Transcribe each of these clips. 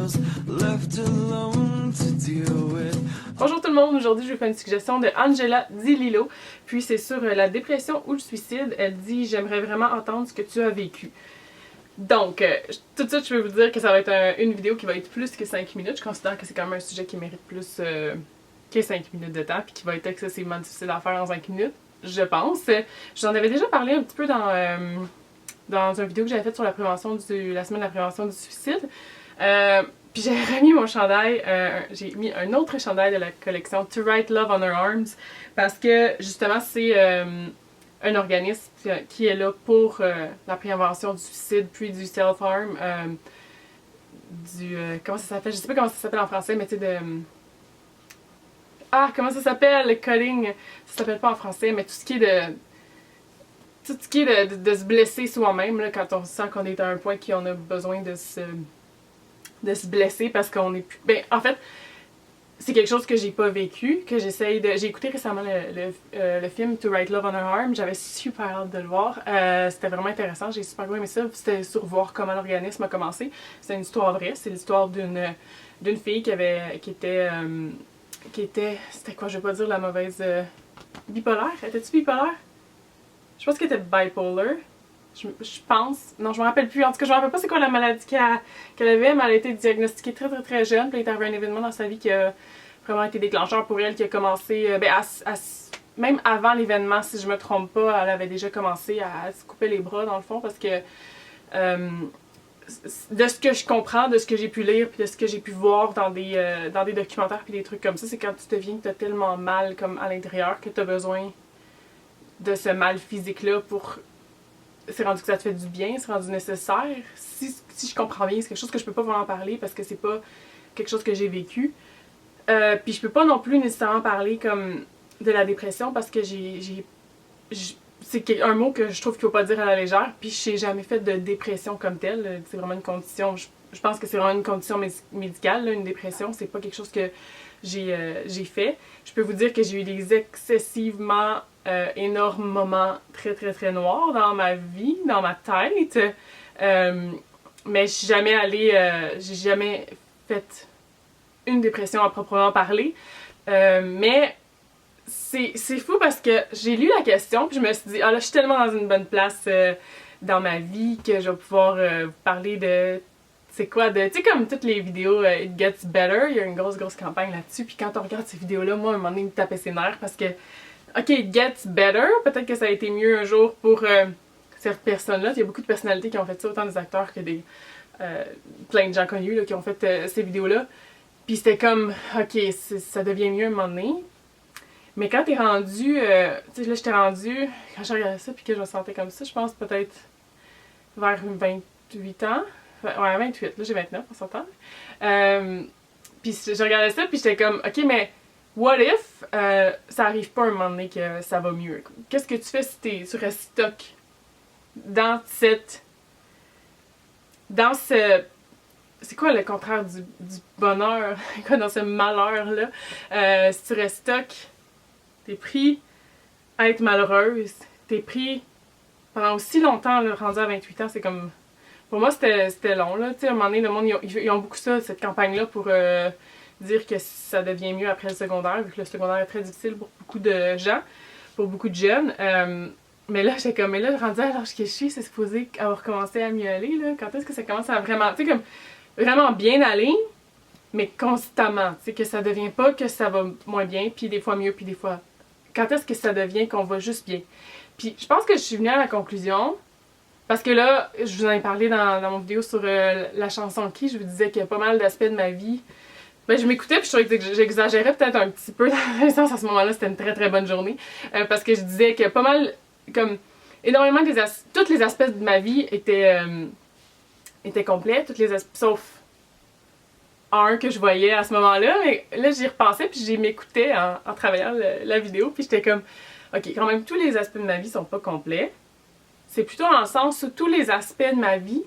was left alone to deal with. Bonjour tout le monde, aujourd'hui je vais faire une suggestion de Angela Di Lillo, puis c'est sur la dépression ou le suicide. Elle dit « J'aimerais vraiment entendre ce que tu as vécu ». Donc, tout de suite je vais vous dire que ça va être une vidéo qui va être plus que 5 minutes. Je considère que c'est quand même un sujet qui mérite plus que 5 minutes de temps, puis qui va être excessivement difficile à faire en 5 minutes, je pense. J'en avais déjà parlé un petit peu dans une vidéo que j'avais faite sur la prévention la semaine de la prévention du suicide. Puis j'ai remis mon chandail, j'ai mis un autre chandail de la collection To Write Love on Her Arms parce que justement c'est un organisme qui est là pour la prévention du suicide puis du self-harm, comment ça s'appelle? Je sais pas comment ça s'appelle en français, mais tu sais de... comment ça s'appelle? Le cutting, ça s'appelle pas en français, mais tout ce qui est de se blesser soi-même quand on sent qu'on est à un point qu'on a besoin de se blesser parce qu'on est plus... Ben, en fait, c'est quelque chose que j'ai pas vécu, que j'essaye de... J'ai écouté récemment le film To Write Love on Her Arm, j'avais super hâte de le voir. C'était vraiment intéressant, j'ai super aimé ça. C'était sur voir comment l'organisme a commencé. C'est une histoire vraie, c'est l'histoire d'une fille qui était... C'était quoi, je vais pas dire la mauvaise... bipolaire? Étais-tu bipolaire? Je pense qu'elle était bipolar. Je pense. Non, je me rappelle plus. En tout cas, je me rappelle pas c'est quoi la maladie qu'elle avait, mais elle a été diagnostiquée très jeune. Puis il est arrivé un événement dans sa vie qui a vraiment été déclencheur pour elle, qui a commencé... même avant l'événement, si je me trompe pas, elle avait déjà commencé à se couper les bras, dans le fond, parce que... de ce que je comprends, de ce que j'ai pu lire, puis de ce que j'ai pu voir dans des documentaires puis des trucs comme ça, c'est quand tu deviens que t'as tellement mal comme à l'intérieur que t'as besoin de ce mal physique-là pour... C'est rendu que ça te fait du bien, c'est rendu nécessaire. Si je comprends bien, c'est quelque chose que je peux pas vraiment parler parce que c'est pas quelque chose que j'ai vécu. Puis je peux pas non plus nécessairement parler comme de la dépression parce que c'est un mot que je trouve qu'il faut pas dire à la légère. Puis je n'ai jamais fait de dépression comme telle. C'est vraiment une condition, je pense que c'est vraiment une condition médicale, là, une dépression. C'est pas quelque chose que j'ai fait. Je peux vous dire que j'ai eu des excessivement énormes moments très noirs dans ma vie, dans ma tête. Mais je suis jamais allée, j'ai jamais fait une dépression à proprement parler. Mais c'est fou parce que j'ai lu la question puis je me suis dit, ah là, je suis tellement dans une bonne place dans ma vie que je vais pouvoir vous parler de... C'est quoi de... Tu sais, comme toutes les vidéos It Gets Better, il y a une grosse campagne là-dessus. Puis quand on regarde ces vidéos-là, moi, à un moment donné, il me tapait ses nerfs parce que, ok, It Gets Better, peut-être que ça a été mieux un jour pour cette personne-là. Il y a beaucoup de personnalités qui ont fait ça, autant des acteurs que des... plein de gens connus là, qui ont fait ces vidéos-là. Puis c'était comme, ok, ça devient mieux à un moment donné. Mais quand t'es rendu... tu sais, là, j'étais rendue... Quand j'ai regardé ça puis que je me sentais comme ça, je pense peut-être vers 28 ans. Ouais, 28, là j'ai 29, on s'entend. Puis je regardais ça, puis j'étais comme, ok, mais what if ça arrive pas un moment donné que ça va mieux? Qu'est-ce que tu fais si tu restes stock dans c'est quoi le contraire du bonheur? Dans ce malheur-là? Si tu restes stock, t'es pris à être malheureuse, t'es pris pendant aussi longtemps, là, rendu à 28 ans, c'est comme... Pour moi, c'était long, là. Tu sais, à un moment donné, le monde, ils ont beaucoup ça, cette campagne-là, pour dire que ça devient mieux après le secondaire, vu que le secondaire est très difficile pour beaucoup de gens, pour beaucoup de jeunes. Mais là, j'étais comme, mais là, rendu à l'âge que je suis, c'est supposé avoir commencé à mieux aller, là. Quand est-ce que ça commence à vraiment, tu sais, comme, vraiment bien aller, mais constamment. Tu sais, que ça devient pas que ça va moins bien, puis des fois mieux, puis des fois... Quand est-ce que ça devient qu'on va juste bien? Puis je pense que je suis venue à la conclusion... Parce que là, je vous en ai parlé dans mon vidéo sur la chanson Qui, je vous disais qu'il y a pas mal d'aspects de ma vie. Ben, je m'écoutais puis je trouvais que j'exagérais peut-être un petit peu dans le sens à ce moment-là, c'était une très bonne journée. Parce que je disais que pas mal, comme, énormément tous les aspects de ma vie étaient complets, sauf un que je voyais à ce moment-là. Mais là, j'y repensais puis j'y m'écoutais en travaillant la vidéo puis j'étais comme, ok, quand même, tous les aspects de ma vie sont pas complets. C'est plutôt dans le sens où tous les aspects de ma vie,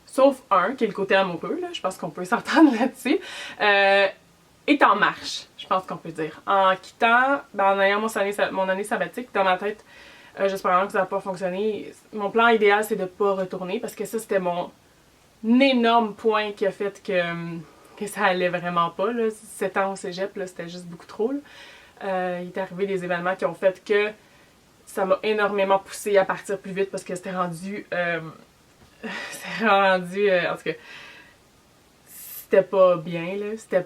sauf un, qui est le côté amoureux, là, je pense qu'on peut s'entendre là-dessus, est en marche, je pense qu'on peut dire. En quittant, en ayant mon année sabbatique, dans ma tête, j'espère vraiment que ça va pas fonctionner. Mon plan idéal, c'est de pas retourner, parce que ça, c'était mon énorme point qui a fait que que ça allait vraiment pas, là. 7 ans au cégep, là, c'était juste beaucoup trop, là. Il est arrivé des événements qui ont fait que ça m'a énormément poussée à partir plus vite parce que c'était rendu... c'était rendu... en tout cas, c'était pas bien, là. C'était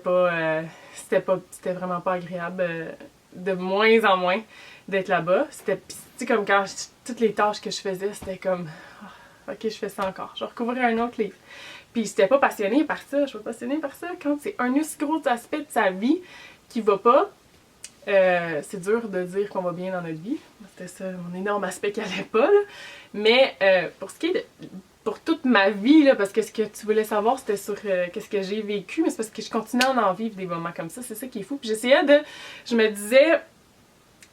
vraiment pas agréable. De moins en moins d'être là-bas. C'était, tu sais, comme quand toutes les tâches que je faisais, c'était comme... Ah, ok, je fais ça encore. Je vais recouvrir un autre livre. Puis j'étais pas passionnée par ça. Je suis pas passionnée par ça. Quand c'est un aussi gros aspect de sa vie qui va pas, c'est dur de dire qu'on va bien dans notre vie. C'était ça, mon énorme aspect qui allait pas, là. Mais pour ce qui est de... Pour toute ma vie, là, parce que ce que tu voulais savoir, c'était sur qu'est-ce que j'ai vécu, mais c'est parce que je continuais à en vivre des moments comme ça, c'est ça qui est fou. Puis j'essayais de... Je me disais,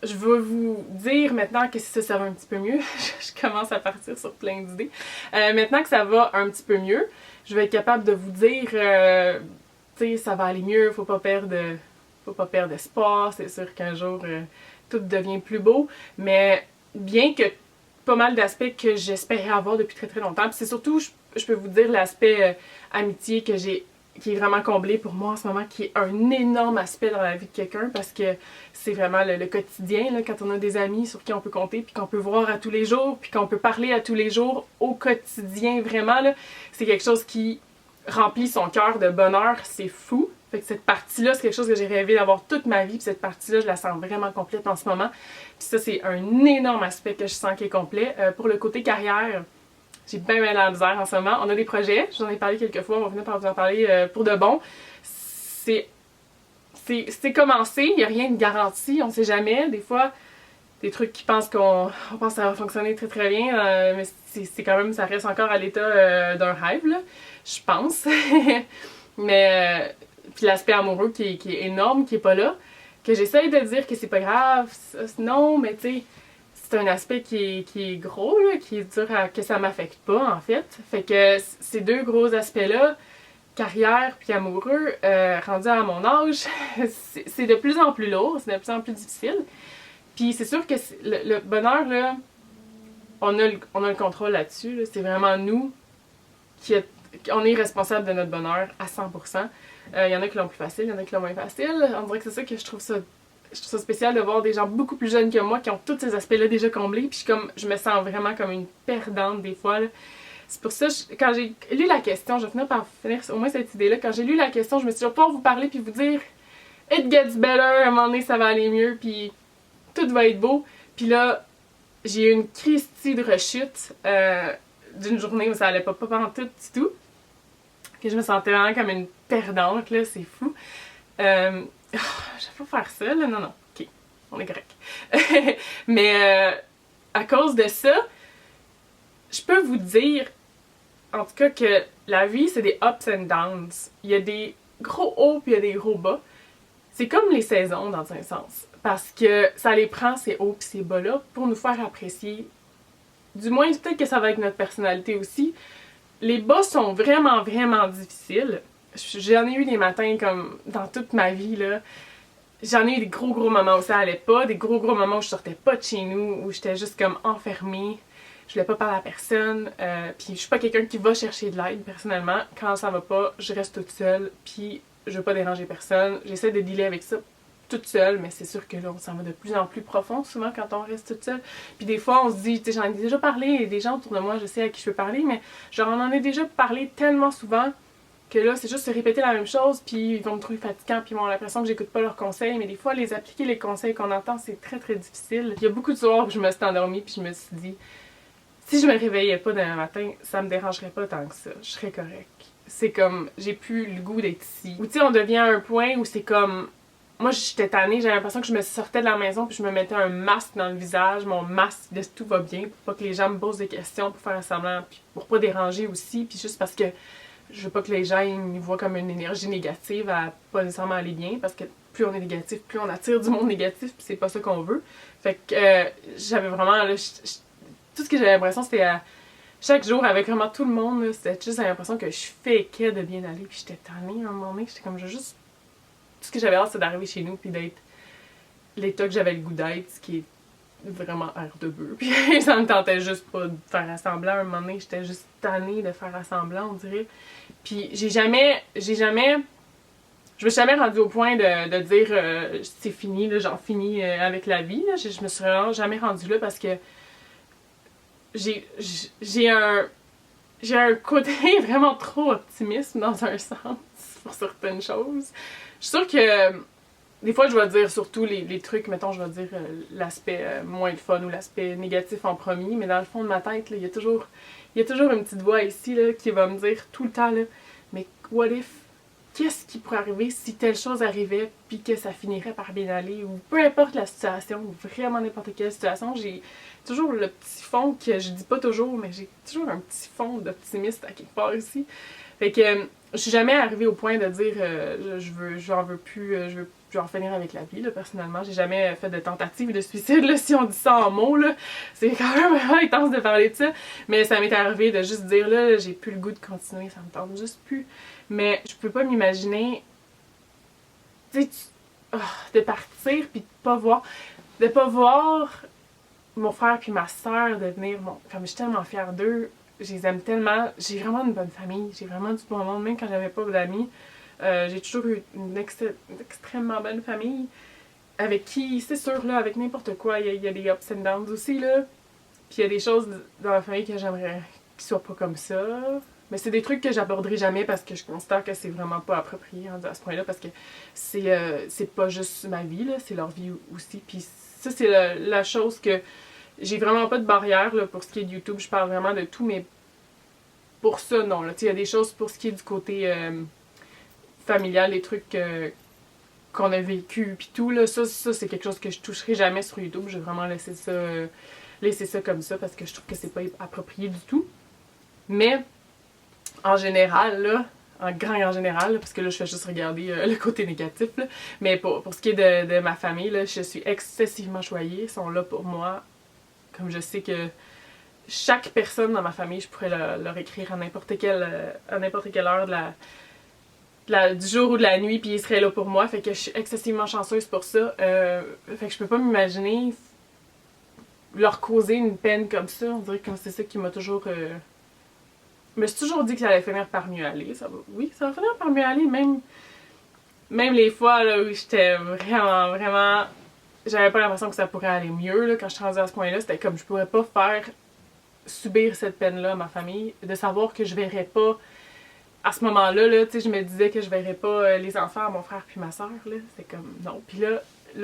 je vais vous dire maintenant que si ça va un petit peu mieux, je commence à partir sur plein d'idées. Maintenant que ça va un petit peu mieux, je vais être capable de vous dire, tu sais, ça va aller mieux, faut pas perdre espoir, c'est sûr qu'un jour, tout devient plus beau, mais bien que pas mal d'aspects que j'espérais avoir depuis très très longtemps. Puis c'est surtout, je peux vous dire, l'aspect amitié qui est vraiment comblé pour moi en ce moment, qui est un énorme aspect dans la vie de quelqu'un parce que c'est vraiment le quotidien, là, quand on a des amis sur qui on peut compter, puis qu'on peut voir à tous les jours, puis qu'on peut parler à tous les jours au quotidien, vraiment, là, c'est quelque chose qui remplit son cœur de bonheur, c'est fou. Fait que cette partie-là, c'est quelque chose que j'ai rêvé d'avoir toute ma vie, puis cette partie-là, je la sens vraiment complète en ce moment. Puis ça, c'est un énorme aspect que je sens qui est complet. Pour le côté carrière, j'ai bien la misère en ce moment. On a des projets, j'en ai parlé quelques fois, on va finir par vous en parler pour de bon. C'est commencé, il n'y a rien de garanti, on ne sait jamais. Des fois, des trucs qui pensent qu'on pense que ça va fonctionner très très bien, mais c'est quand même, ça reste encore à l'état d'un rêve, là, je pense. Mais... puis l'aspect amoureux qui est énorme, qui est pas là, que j'essaye de dire que c'est pas grave, non, mais tu sais, c'est un aspect qui est gros, là, qui est dur que ça m'affecte pas, en fait. Fait que ces deux gros aspects-là, carrière puis amoureux, rendus à mon âge, c'est de plus en plus lourd, c'est de plus en plus difficile. Puis c'est sûr que le bonheur, là, on a le contrôle là-dessus, là. C'est vraiment nous on est responsable de notre bonheur à 100%. Il y en a qui l'ont plus facile, il y en a qui l'ont moins facile. On dirait que c'est ça que je trouve ça spécial de voir des gens beaucoup plus jeunes que moi qui ont tous ces aspects-là déjà comblés. Puis je me sens vraiment comme une perdante des fois, là. C'est pour ça, quand j'ai lu la question, je vais finir par finir au moins cette idée-là. Quand j'ai lu la question, je me suis dit, je vais pouvoir vous parler puis vous dire It gets better, à un moment donné, ça va aller mieux, puis tout va être beau. Puis là, j'ai eu une Christie de rechute d'une journée où ça allait pas en tout du tout. Que je me sentais vraiment comme une perdante, là, c'est fou. Je vais pas faire ça, là, non, ok, on est correct. Mais à cause de ça, je peux vous dire, en tout cas, que la vie, c'est des ups and downs. Il y a des gros hauts puis il y a des gros bas. C'est comme les saisons, dans un sens. Parce que ça les prend, ces hauts puis ces bas-là, pour nous faire apprécier. Du moins, peut-être que ça va avec notre personnalité aussi. Les bas sont vraiment, vraiment difficiles. J'en ai eu des matins comme dans toute ma vie, là. J'en ai eu des gros moments où ça allait pas, des gros moments où je sortais pas de chez nous, où j'étais juste comme enfermée. Je voulais pas parler à personne. Puis je suis pas quelqu'un qui va chercher de l'aide, personnellement. Quand ça va pas, je reste toute seule, puis je veux pas déranger personne. J'essaie de dealer avec ça toute seule, mais c'est sûr que là, on s'en va de plus en plus profond, souvent, quand on reste toute seule. Puis des fois, on se dit, tu sais, j'en ai déjà parlé, des gens autour de moi, je sais à qui je peux parler, mais genre, on en a déjà parlé tellement souvent que là, c'est juste se répéter la même chose, puis ils vont me trouver fatigant, puis ils ont l'impression que j'écoute pas leurs conseils, mais des fois, les appliquer, les conseils qu'on entend, c'est très, très difficile. Il y a beaucoup de soirs où je me suis endormie, puis je me suis dit, si je me réveillais pas demain matin, ça me dérangerait pas tant que ça, je serais correcte. C'est comme, j'ai plus le goût d'être ici. Ou tu sais, on devient à un point où c'est comme, moi, j'étais tannée, j'avais l'impression que je me sortais de la maison puis je me mettais un masque dans le visage, mon masque de tout va bien, pour pas que les gens me posent des questions, pour faire semblant, puis pour pas déranger aussi, puis juste parce que je veux pas que les gens ils me voient comme une énergie négative à pas nécessairement aller bien, parce que plus on est négatif, plus on attire du monde négatif, puis c'est pas ça qu'on veut. Fait que j'avais vraiment, là, tout ce que j'avais l'impression, c'était chaque jour avec vraiment tout le monde, c'était juste l'impression que je fakeais de bien aller, puis j'étais tannée à un moment donné, j'étais comme, je juste... Tout ce que j'avais hâte, c'est d'arriver chez nous puis d'être l'état que j'avais le goût d'être, ce qui est vraiment air de bœuf. Puis ça me tentait juste pas de faire semblant. À un moment donné, j'étais juste tannée de faire semblant, on dirait. Puis j'ai jamais je me suis jamais rendue au point de dire c'est fini, là, j'en finis avec la vie. Là. Je me suis vraiment jamais rendue là parce que j'ai un j'ai un côté vraiment trop optimiste dans un sens pour certaines choses. Je suis sûre que des fois je vais dire surtout les trucs, mettons je vais dire l'aspect moins le fun ou l'aspect négatif en premier, mais dans le fond de ma tête, là, il y a toujours une petite voix ici là, qui va me dire tout le temps là, mais what if? Qu'est-ce qui pourrait arriver si telle chose arrivait puis que ça finirait par bien aller ou peu importe la situation ou vraiment n'importe quelle situation, j'ai toujours le petit fond que je dis pas toujours, mais j'ai toujours un petit fond d'optimiste à quelque part ici. Fait que je suis jamais arrivée au point de dire j'en veux plus, je veux en finir avec la vie là, personnellement. J'ai jamais fait de tentative de suicide là, si on dit ça en mots là. C'est quand même vraiment intense de parler de ça, mais ça m'est arrivé de juste dire là, j'ai plus le goût de continuer, ça me tente juste plus. Mais je peux pas m'imaginer, tu sais, de partir puis de pas voir mon frère puis ma soeur devenir comme je suis tellement fière d'eux, je les aime tellement, j'ai vraiment une bonne famille, j'ai vraiment du bon monde, même quand j'avais pas d'amis, j'ai toujours eu une extrêmement bonne famille avec qui, c'est sûr là, avec n'importe quoi, il y a des ups and downs aussi là, puis il y a des choses dans la famille que j'aimerais qu'ils soient pas comme ça. Mais c'est des trucs que j'aborderai jamais parce que je considère que c'est vraiment pas approprié à ce point-là parce que c'est pas juste ma vie, là, c'est leur vie aussi. Puis ça, c'est la chose que j'ai vraiment pas de barrière là, pour ce qui est de YouTube. Je parle vraiment de tout, mais pour ça, non. Il y a des choses pour ce qui est du côté familial, les trucs qu'on a vécu puis tout. Là, ça c'est quelque chose que je toucherai jamais sur YouTube. Je vais vraiment laisser ça comme ça parce que je trouve que c'est pas approprié du tout. Mais en général, là, en général, là, parce que là, je fais juste regarder le côté négatif, là, mais pour ce qui est de ma famille, là, je suis excessivement choyée. Ils sont là pour moi. Comme je sais que chaque personne dans ma famille, je pourrais leur écrire à n'importe quelle heure du jour ou de la nuit, puis ils seraient là pour moi. Fait que je suis excessivement chanceuse pour ça. Fait que je peux pas m'imaginer leur causer une peine comme ça. On dirait que c'est ça qui m'a toujours... Je me suis toujours dit que ça allait finir par mieux aller. Ça va finir par mieux aller, même les fois là, où j'étais vraiment... J'avais pas l'impression que ça pourrait aller mieux là, quand je suis rendue à ce point-là. C'était comme je pourrais pas faire subir cette peine-là à ma famille. De savoir que je verrais pas... À ce moment-là, là, je me disais que je verrais pas les enfants, mon frère puis ma soeur. C'était comme non. Puis là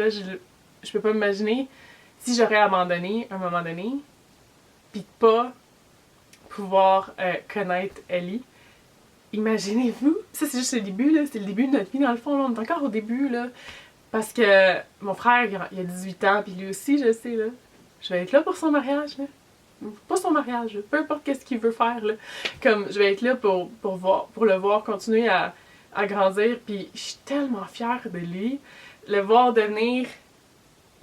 je peux pas m'imaginer si j'aurais abandonné à un moment donné, puis pas pouvoir connaître Ellie. Imaginez-vous, ça c'est juste le début, là, c'est le début de notre vie dans le fond, là, on est encore au début, là, parce que mon frère, il a 18 ans, puis lui aussi, je sais, là, je vais être là pour son mariage, là. Pas son mariage, là, peu importe qu'est-ce qu'il veut faire, là, comme, je vais être là pour le voir continuer à grandir, puis je suis tellement fière de lui, le voir devenir...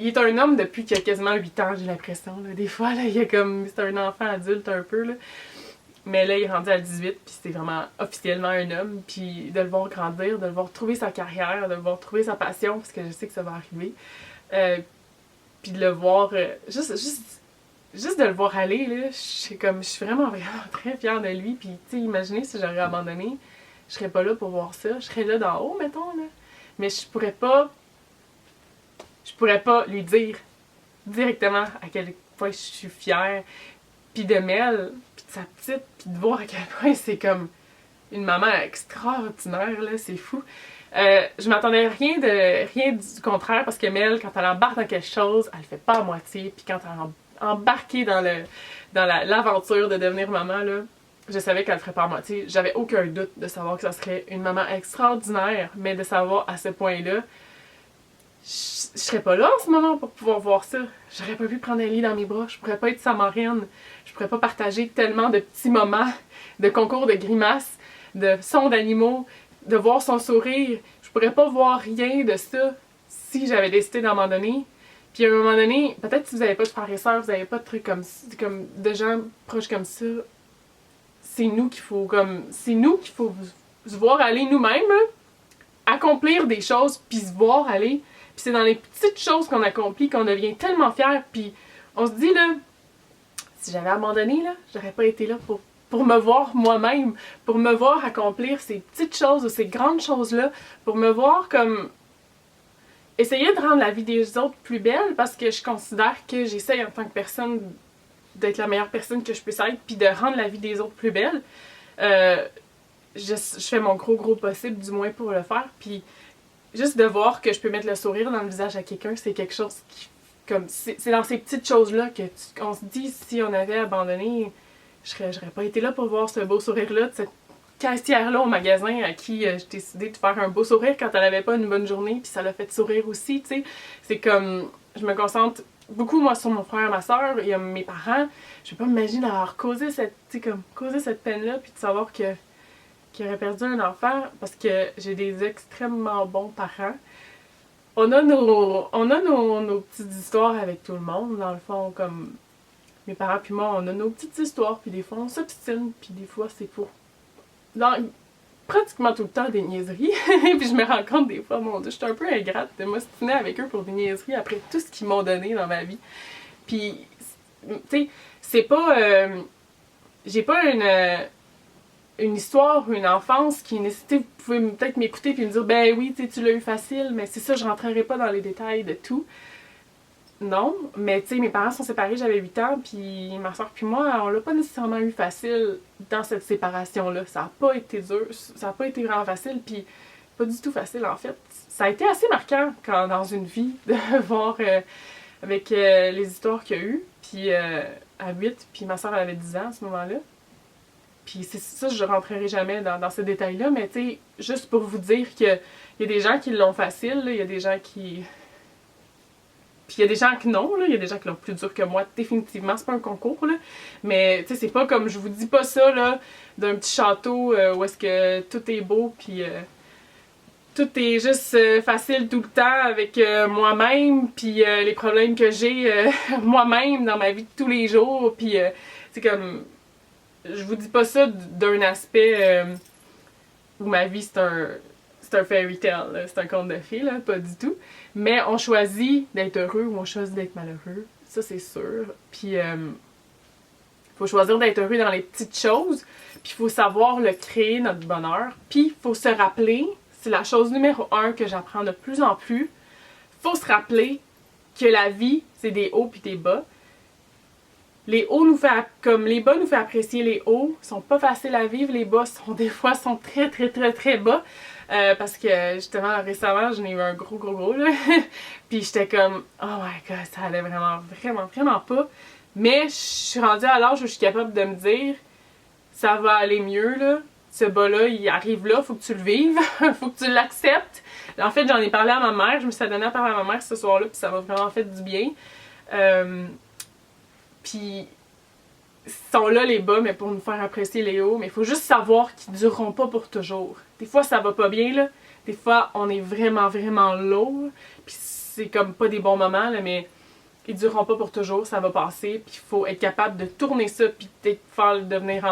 Il est un homme depuis qu'il a quasiment 8 ans, j'ai l'impression. Là. Des fois, là, c'est un enfant adulte un peu. Là. Mais là, il est rendu à 18, puis c'est vraiment officiellement un homme. Puis de le voir grandir, de le voir trouver sa carrière, de le voir trouver sa passion, parce que je sais que ça va arriver. Puis de le voir, juste de le voir aller, là, je suis vraiment très fière de lui. Puis, tu sais, imaginez si j'aurais abandonné, je serais pas là pour voir ça. Je serais là d'en haut, mettons, là. Mais je pourrais pas lui dire directement à quel point je suis fière, puis de Mel, puis de sa petite, puis de voir à quel point c'est comme une maman extraordinaire, là, c'est fou. Je m'attendais à rien du contraire, parce que Mel, quand elle embarque dans quelque chose, elle le fait pas à moitié, puis quand elle est embarquée dans l'aventure de devenir maman, là, je savais qu'elle le ferait pas à moitié. J'avais aucun doute de savoir que ça serait une maman extraordinaire, mais de savoir à ce point-là, je serais pas là en ce moment pour pouvoir voir ça. J'aurais pas pu prendre Ellie dans mes bras, je pourrais pas être sa marraine, je pourrais pas partager tellement de petits moments de concours de grimaces, de sons d'animaux, de voir son sourire. Je pourrais pas voir rien de ça si j'avais décidé d'abandonner. Puis à un moment donné, peut-être si vous avez pas de frères et sœurs, vous avez pas de trucs comme de gens proches comme ça, c'est nous qu'il faut se voir aller nous-mêmes, là, accomplir des choses, puis se voir aller. Puis c'est dans les petites choses qu'on accomplit qu'on devient tellement fiers. Puis on se dit, là, si j'avais abandonné, là, j'aurais pas été là pour pour me voir moi-même, pour me voir accomplir ces petites choses ou ces grandes choses-là, pour me voir comme essayer de rendre la vie des autres plus belle parce que je considère que j'essaye en tant que personne d'être la meilleure personne que je puisse être puis de rendre la vie des autres plus belle. Je fais mon gros possible du moins pour le faire puis juste de voir que je peux mettre le sourire dans le visage à quelqu'un, c'est quelque chose qui comme c'est dans ces petites choses-là qu'on se dit si on avait abandonné, j'aurais pas été là pour voir ce beau sourire-là de cette caissière-là au magasin à qui j'ai décidé de faire un beau sourire quand elle avait pas une bonne journée, puis ça l'a fait sourire aussi, tu sais. C'est comme, je me concentre beaucoup, moi, sur mon frère et ma soeur, et mes parents. Je peux pas m'imaginer d'avoir causé cette peine-là, puis de savoir qu'ils auraient perdu un enfant, parce que j'ai des extrêmement bons parents. On a nos petites histoires avec tout le monde, dans le fond, comme mes parents puis moi, on a nos petites histoires, puis des fois on s'obstine, puis des fois c'est pour pratiquement tout le temps des niaiseries. Puis je me rends compte des fois, mon Dieu, je suis un peu ingrate de m'ostiner avec eux pour des niaiseries après tout ce qu'ils m'ont donné dans ma vie. Puis, tu sais, c'est pas... j'ai pas une histoire ou une enfance qui nécessitait... Vous pouvez peut-être m'écouter puis me dire, ben oui, tu l'as eu facile, mais c'est ça, je rentrerai pas dans les détails de tout. Non, mais tu sais, mes parents sont séparés, j'avais 8 ans, puis ma soeur puis moi, on l'a pas nécessairement eu facile dans cette séparation-là. Ça a pas été dur, ça a pas été vraiment facile, puis pas du tout facile en fait. Ça a été assez marquant quand dans une vie de voir avec les histoires qu'il y a eu, puis à 8, puis ma soeur elle avait 10 ans à ce moment-là. Puis c'est ça, je rentrerai jamais dans ces détails-là, mais tu sais, juste pour vous dire qu'il y a des gens qui l'ont facile, il y a des gens qui... Puis il y a des gens qui non, là, il y a des gens qui l'ont plus dur que moi, définitivement, c'est pas un concours, là. Mais tu sais, c'est pas comme, je vous dis pas ça, là, d'un petit château où est-ce que tout est beau, puis tout est juste facile tout le temps avec moi-même, puis les problèmes que j'ai moi-même dans ma vie de tous les jours, puis c'est comme, je vous dis pas ça d'un aspect où ma vie c'est un fairy tale, c'est un conte de fées, là, pas du tout. Mais on choisit d'être heureux ou on choisit d'être malheureux, ça c'est sûr. Puis faut choisir d'être heureux dans les petites choses, puis il faut savoir le créer, notre bonheur. Puis il faut se rappeler, c'est la chose numéro 1 que j'apprends de plus en plus, faut se rappeler que la vie, c'est des hauts puis des bas. Les hauts nous fait, comme les bas nous fait apprécier les hauts, sont pas faciles à vivre, les bas des fois sont très bas. Parce que justement récemment j'en ai eu un gros là. Puis j'étais comme oh my god, ça allait vraiment pas. Mais je suis rendue à l'âge où je suis capable de me dire ça va aller mieux là. Ce bas-là, il arrive là, faut que tu le vives, faut que tu l'acceptes. En fait, j'en ai parlé à ma mère, je me suis adonnée à parler à ma mère ce soir-là, puis ça m'a vraiment fait du bien. Puis sont là les bas, mais pour nous faire apprécier les hauts. Mais il faut juste savoir qu'ils ne dureront pas pour toujours. Des fois, ça va pas bien, là. Des fois, on est vraiment lourd. Puis c'est comme pas des bons moments, là, mais ils dureront pas pour toujours, ça va passer. Puis il faut être capable de tourner ça, puis peut-être faire le devenir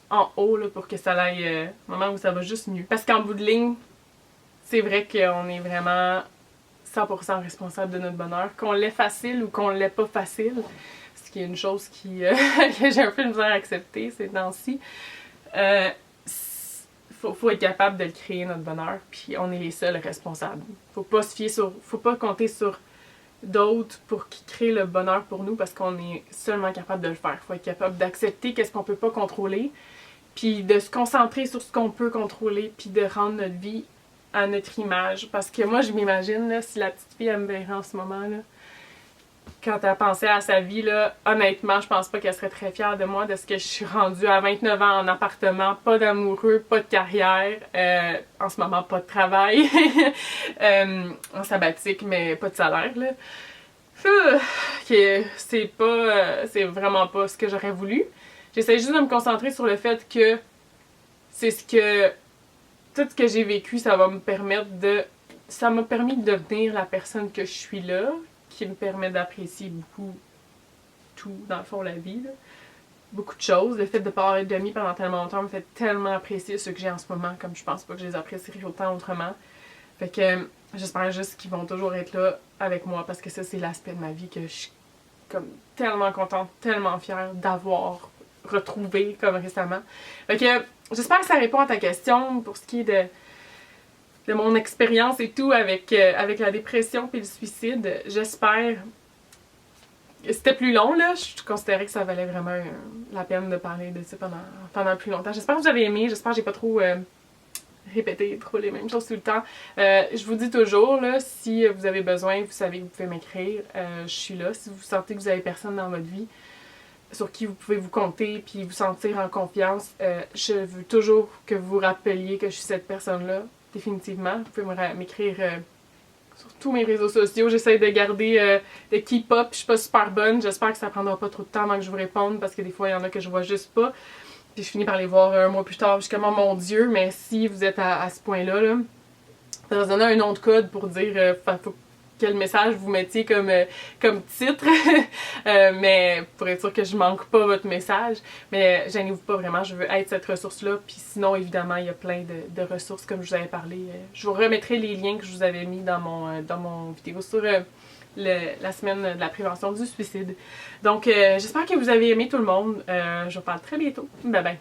en haut, là, pour que ça aille un moment où ça va juste mieux. Parce qu'en bout de ligne, c'est vrai qu'on est vraiment 100% responsable de notre bonheur. Qu'on l'ait facile ou qu'on l'ait pas facile. Qui est une chose que j'ai un peu de misère à accepter ces temps-ci. Faut être capable de le créer, notre bonheur, puis on est les seuls responsables. Faut pas compter sur d'autres pour qu'ils créent le bonheur pour nous, parce qu'on est seulement capable de le faire. Faut être capable d'accepter qu'est-ce qu'on peut pas contrôler, puis de se concentrer sur ce qu'on peut contrôler, puis de rendre notre vie à notre image. Parce que moi, je m'imagine, là, si la petite fille, elle me verrait en ce moment, là, quand elle pensait à sa vie, là, honnêtement, je pense pas qu'elle serait très fière de moi, de ce que je suis rendue à 29 ans en appartement, pas d'amoureux, pas de carrière, en ce moment pas de travail, en sabbatique, mais pas de salaire, là. C'est vraiment pas ce que j'aurais voulu. J'essaie juste de me concentrer sur le fait que c'est tout ce que j'ai vécu, ça m'a permis de devenir la personne que je suis là, qui me permet d'apprécier beaucoup tout, dans le fond, la vie, là. Beaucoup de choses. Le fait de ne pas être d'amis pendant tellement longtemps me fait tellement apprécier ce que j'ai en ce moment, comme je pense pas que je les apprécierais autant autrement. Fait que j'espère juste qu'ils vont toujours être là avec moi, parce que ça, c'est l'aspect de ma vie que je suis comme tellement contente, tellement fière d'avoir retrouvé comme récemment. Fait que j'espère que ça répond à ta question pour ce qui est de mon expérience et tout avec la dépression et le suicide. J'espère. C'était plus long, là. Je considérais que ça valait vraiment la peine de parler de ça pendant plus longtemps. J'espère que vous avez aimé. J'espère que j'ai pas trop répété trop les mêmes choses tout le temps. Je vous dis toujours, là, si vous avez besoin, vous savez que vous pouvez m'écrire. Je suis là. Si vous sentez que vous avez personne dans votre vie sur qui vous pouvez vous compter puis vous sentir en confiance, je veux toujours que vous rappeliez que je suis cette personne-là. Définitivement. Vous pouvez m'écrire sur tous mes réseaux sociaux. J'essaie de garder de keep up. Je suis pas super bonne. J'espère que ça prendra pas trop de temps avant que je vous réponde parce que des fois, il y en a que je vois juste pas. Puis je finis par les voir un mois plus tard. Je suis comme, oh mon Dieu, mais si vous êtes à ce point-là, là, ça va donner un nom de code pour dire faut quel message vous mettiez comme titre. Mais pour être sûr que je manque pas votre message. Mais gênez-vous pas vraiment, je veux être cette ressource-là. Puis sinon, évidemment, il y a plein de ressources comme je vous avais parlé. Je vous remettrai les liens que je vous avais mis dans mon vidéo sur la semaine de la prévention du suicide. Donc, j'espère que vous avez aimé tout le monde. Je vous parle très bientôt. Bye bye!